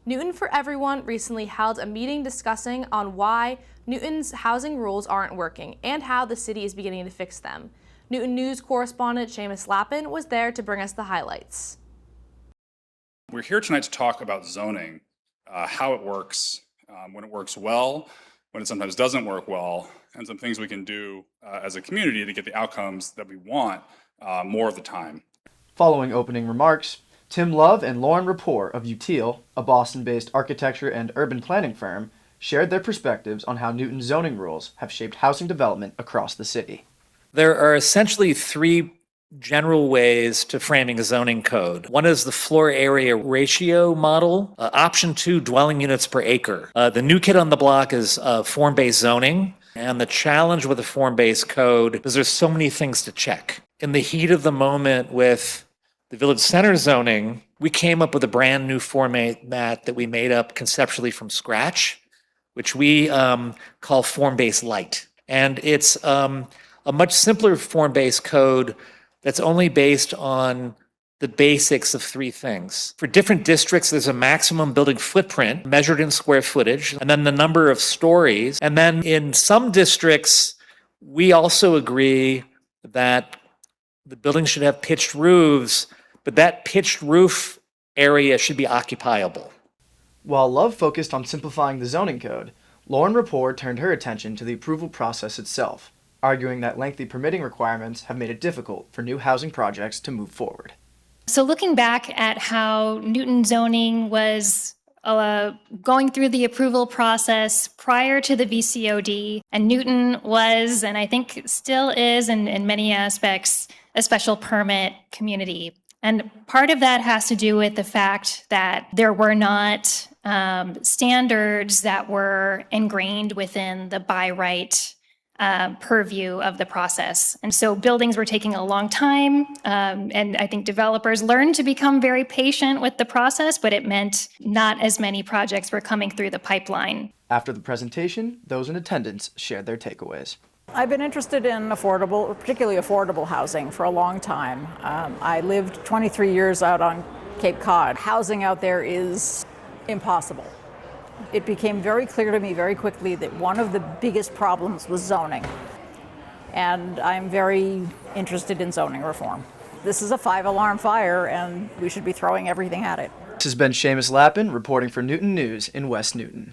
Newton for Everyone recently held a meeting discussing on why Newton's housing rules aren't working and how the city is beginning to fix them. Newton News correspondent Seamus Lappin was there to bring us the highlights. We're here tonight to talk about zoning, how it works, when it works well, when it sometimes doesn't work well, and some things we can do as a community to get the outcomes that we want more of the time. Following opening remarks, Tim Love and Lauren Rapport of Util, a Boston-based architecture and urban planning firm, shared their perspectives on how Newton's zoning rules have shaped housing development across the city. There are essentially three general ways to framing a zoning code. One is the floor area ratio model. Option 2, dwelling units per acre. The new kid on the block is form-based zoning. And the challenge with a form-based code is there's so many things to check. In the heat of the moment with the village center zoning, we came up with a brand new format that we made up conceptually from scratch, which we call form-based light. And it's a much simpler form-based code that's only based on the basics of three things. For different districts, there's a maximum building footprint measured in square footage, and then the number of stories. And then in some districts, we also agree that the building should have pitched roofs, but that pitched roof area should be occupiable. While Love focused on simplifying the zoning code, Lauren Rapport turned her attention to the approval process itself, arguing that lengthy permitting requirements have made it difficult for new housing projects to move forward. So looking back at how Newton zoning was going through the approval process prior to the VCOD, and Newton was, and I think still is in many aspects, a special permit community. And part of that has to do with the fact that there were not standards that were ingrained within the by right purview of the process. And so buildings were taking a long time, and I think developers learned to become very patient with the process, but it meant not as many projects were coming through the pipeline. After the presentation, those in attendance shared their takeaways. I've been interested in particularly affordable housing for a long time. I lived 23 years out on Cape Cod. Housing out there is impossible. It became very clear to me very quickly that one of the biggest problems was zoning. And I'm very interested in zoning reform. This is a 5-alarm fire, and we should be throwing everything at it. This has been Seamus Lappin reporting for Newton News in West Newton.